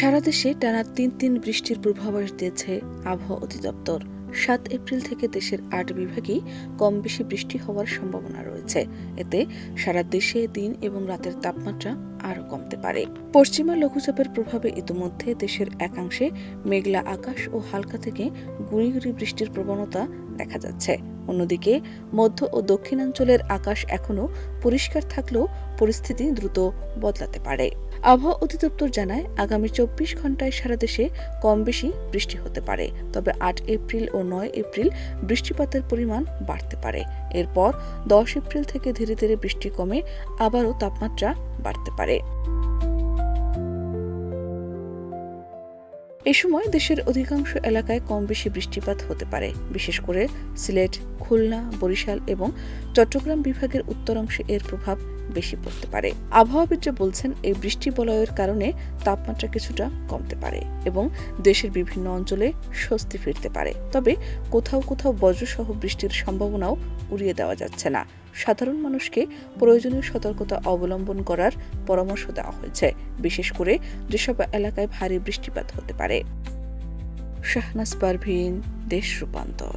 সারা দেশে টানা ৩ বৃষ্টির পূর্বাভাস দিয়েছে আবহাওয়া অধিদপ্তর। ৭ এপ্রিল থেকে দেশের ৮ বিভাগেই কম বেশি বৃষ্টি হওয়ার সম্ভাবনা রয়েছে। এতে সারা দেশে দিন এবং রাতের তাপমাত্রা আরও কমতে পারে। পশ্চিমা লঘুচাপের প্রভাবে ইতিমধ্যে দেশের একাংশে মেঘলা আকাশ ও হালকা থেকে গুঁড়ি গুঁড়ি বৃষ্টির প্রবণতা দেখা যাচ্ছে। অন্যদিকে মধ্য ও দক্ষিণাঞ্চলের আকাশ এখনও পরিষ্কার থাকলেও পরিস্থিতি দ্রুত বদলাতে পারে। আবহাওয়া অধিদপ্তর জানায়, আগামী ২৪ ঘন্টায় সারা দেশে কম বেশি বৃষ্টি হতে পারে। তবে ৮ এপ্রিল ও ৯ এপ্রিল বৃষ্টিপাতের পরিমাণ বাড়তে পারে। এরপর ১০ এপ্রিল থেকে ধীরে ধীরে বৃষ্টি কমে আবারও তাপমাত্রা বাড়তে পারে। এ সময় দেশের অধিকাংশ এলাকায় কম বেশি বৃষ্টিপাত হতে পারে। বিশেষ করে সিলেট, খুলনা, বরিশাল এবং চট্টগ্রাম বিভাগের উত্তরাংশে এর প্রভাব বেশি পড়তে পারে। আবহাওয়াবিদরা বলছেন, এই বৃষ্টি বলয়ের কারণে তাপমাত্রা কিছুটা কমতে পারে এবং দেশের বিভিন্ন অঞ্চলে স্বস্তি ফিরতে পারে। তবে কোথাও কোথাও বজ্রসহ বৃষ্টির সম্ভাবনাও উড়িয়ে দেওয়া যাচ্ছে না। সাধারণ মানুষকে প্রয়োজনীয় সতর্কতা অবলম্বন করার পরামর্শ দেওয়া হয়েছে, বিশেষ করে যেসব এলাকায় ভারী বৃষ্টিপাত হতে পারে। শাহনাজ পারভীন, দেশ রূপান্তর।